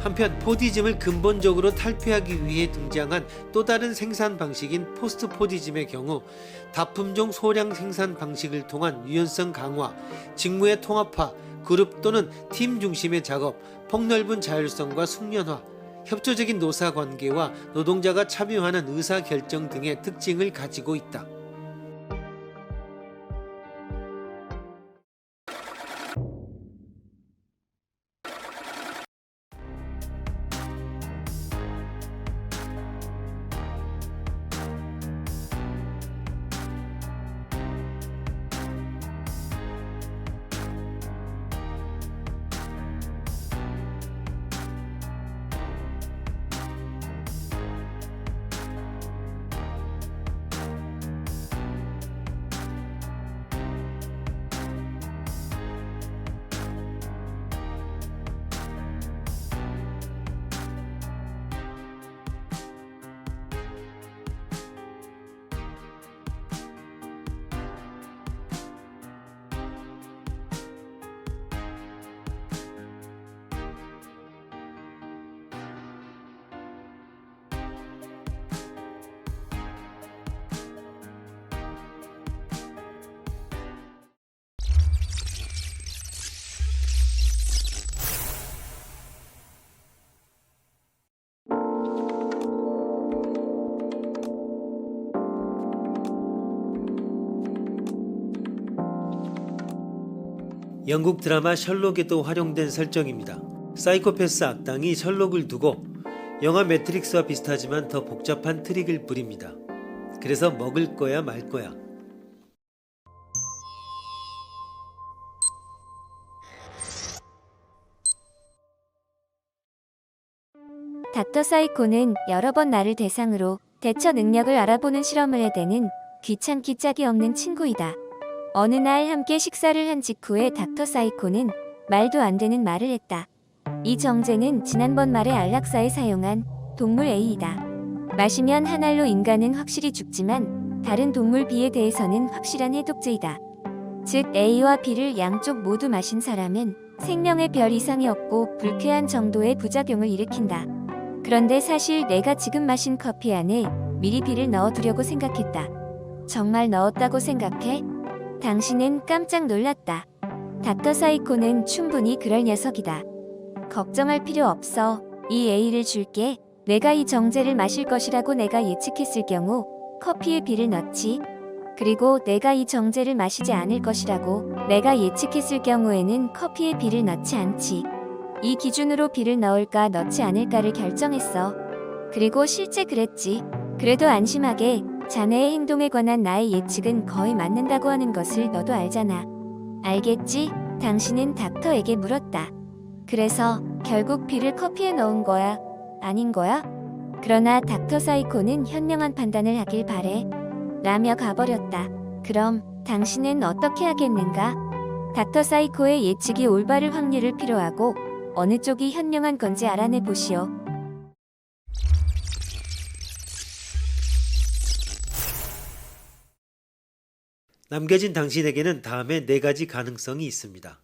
한편 포디즘을 근본적으로 탈피하기 위해 등장한 또 다른 생산 방식인 포스트 포디즘의 경우 다품종 소량 생산 방식을 통한 유연성 강화, 직무의 통합화, 그룹 또는 팀 중심의 작업, 폭넓은 자율성과 숙련화, 협조적인 노사 관계와 노동자가 참여하는 의사결정 등의 특징을 가지고 있다. 영국 드라마 셜록에도 활용된 설정입니다. 사이코패스 악당이 셜록을 두고 영화 매트릭스와 비슷하지만 더 복잡한 트릭을 부립니다. 그래서 먹을 거야 말 거야. 닥터 사이코는 여러 번 나를 대상으로 대처 능력을 알아보는 실험을 해대는 귀찮기 짝이 없는 친구이다. 어느 날 함께 식사를 한 직후에 닥터 사이코는 말도 안 되는 말을 했다. 이 정제는 지난번 말의 안락사에 사용한 동물 A이다. 마시면 한 알로 인간은 확실히 죽지만 다른 동물 B에 대해서는 확실한 해독제이다. 즉 A와 B를 양쪽 모두 마신 사람은 생명에 별 이상이 없고 불쾌한 정도의 부작용을 일으킨다. 그런데 사실 내가 지금 마신 커피 안에 미리 B를 넣어두려고 생각했다. 정말 넣었다고 생각해? 당신은 깜짝 놀랐다. 닥터 사이코는 충분히 그럴 녀석이다. 걱정할 필요 없어. 이 A를 줄게. 내가 이 정제를 마실 것이라고 내가 예측했을 경우 커피에 B를 넣지. 그리고 내가 이 정제를 마시지 않을 것이라고 내가 예측했을 경우에는 커피에 B를 넣지 않지. 이 기준으로 B를 넣을까 넣지 않을까를 결정했어. 그리고 실제 그랬지. 그래도 안심하게 자네의 행동에 관한 나의 예측은 거의 맞는다고 하는 것을 너도 알잖아. 알겠지? 당신은 닥터에게 물었다. 그래서 결국 B를 커피에 넣은 거야? 아닌 거야? 그러나 닥터 사이코는 현명한 판단을 하길 바래. 라며 가버렸다. 그럼 당신은 어떻게 하겠는가? 닥터 사이코의 예측이 올바를 확률을 필요하고 어느 쪽이 현명한 건지 알아내 보시오. 남겨진 당신에게는 다음에 4가지 가능성이 있습니다.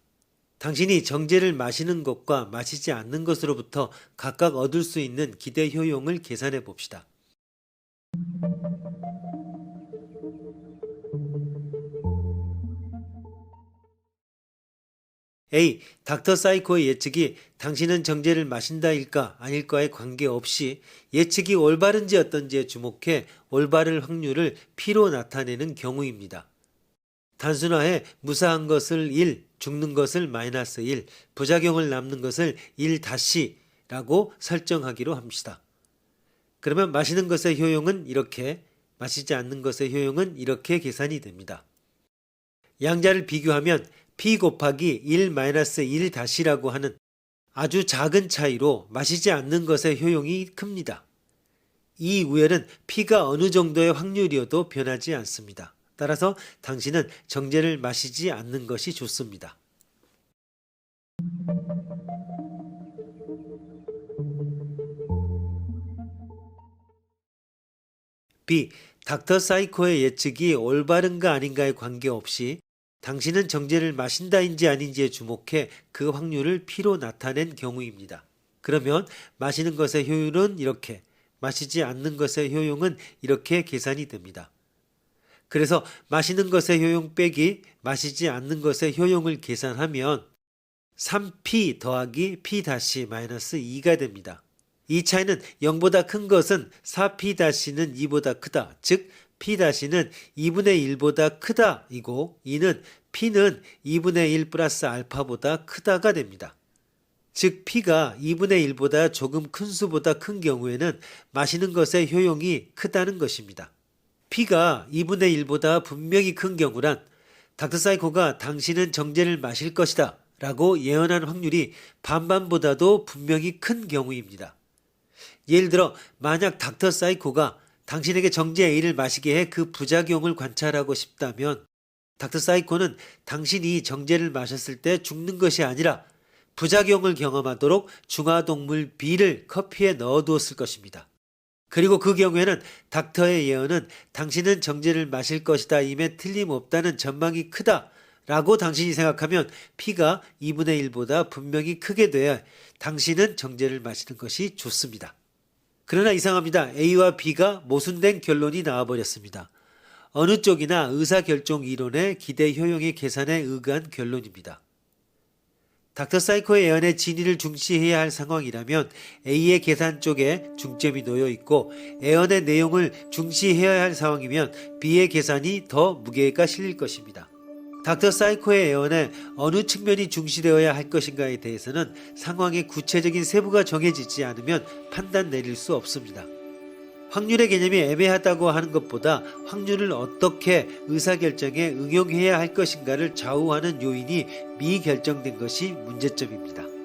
당신이 정제를 마시는 것과 마시지 않는 것으로부터 각각 얻을 수 있는 기대 효용을 계산해 봅시다. A. 닥터 사이코의 예측이 당신은 정제를 마신다일까 아닐까에 관계없이 예측이 올바른지 어떤지에 주목해 올바를 확률을 P로 나타내는 경우입니다. 단순화해 무사한 것을 1, 죽는 것을 -1, 부작용을 남는 것을 1-라고 설정하기로 합시다. 그러면 마시는 것의 효용은 이렇게, 마시지 않는 것의 효용은 이렇게 계산이 됩니다. 양자를 비교하면 P 곱하기 1-1-라고 하는 아주 작은 차이로 마시지 않는 것의 효용이 큽니다. 이 우열은 P가 어느 정도의 확률이어도 변하지 않습니다. 따라서 당신은 정제를 마시지 않는 것이 좋습니다. B. 닥터 사이코의 예측이 올바른가 아닌가에 관계없이 당신은 정제를 마신다인지 아닌지에 주목해 그 확률을 P로 나타낸 경우입니다. 그러면 마시는 것의 효율은 이렇게, 마시지 않는 것의 효용은 이렇게 계산이 됩니다. 그래서 마시는 것의 효용 빼기 마시지 않는 것의 효용을 계산하면 3p 더하기 p 다시 마이너스 2가 됩니다. 이 차이는 0보다 큰 것은 4p-는 2보다 크다. 즉 p-는 2분의 1보다 크다 이고 2는 p는 2분의 1 플러스 알파보다 크다가 됩니다. 즉 p가 2분의 1보다 조금 큰 수보다 큰 경우에는 마시는 것의 효용이 크다는 것입니다. p가 2분의 1보다 분명히 큰 경우란 닥터사이코가 당신은 정제를 마실 것이다 라고 예언한 확률이 반반보다도 분명히 큰 경우입니다. 예를 들어 만약 닥터사이코가 당신에게 정제 A를 마시게 해 그 부작용을 관찰하고 싶다면 닥터사이코는 당신이 정제를 마셨을 때 죽는 것이 아니라 부작용을 경험하도록 중화동물 B를 커피에 넣어두었을 것입니다. 그리고 그 경우에는 닥터의 예언은 당신은 정제를 마실 것이다 임에 틀림없다는 전망이 크다 라고 당신이 생각하면 P가 2분의 1보다 분명히 크게 돼야 당신은 정제를 마시는 것이 좋습니다. 그러나 이상합니다. A와 B가 모순된 결론이 나와버렸습니다. 어느 쪽이나 의사결정 이론의 기대 효용의 계산에 의거한 결론입니다. 닥터사이코의 예언의 진위를 중시해야 할 상황이라면 A의 계산 쪽에 중점이 놓여 있고 예언의 내용을 중시해야 할 상황이면 B의 계산이 더 무게가 실릴 것입니다. 닥터사이코의 예언에 어느 측면이 중시되어야 할 것인가에 대해서는 상황의 구체적인 세부가 정해지지 않으면 판단 내릴 수 없습니다. 확률의 개념이 애매하다고 하는 것보다 확률을 어떻게 의사결정에 응용해야 할 것인가를 좌우하는 요인이 미결정된 것이 문제점입니다.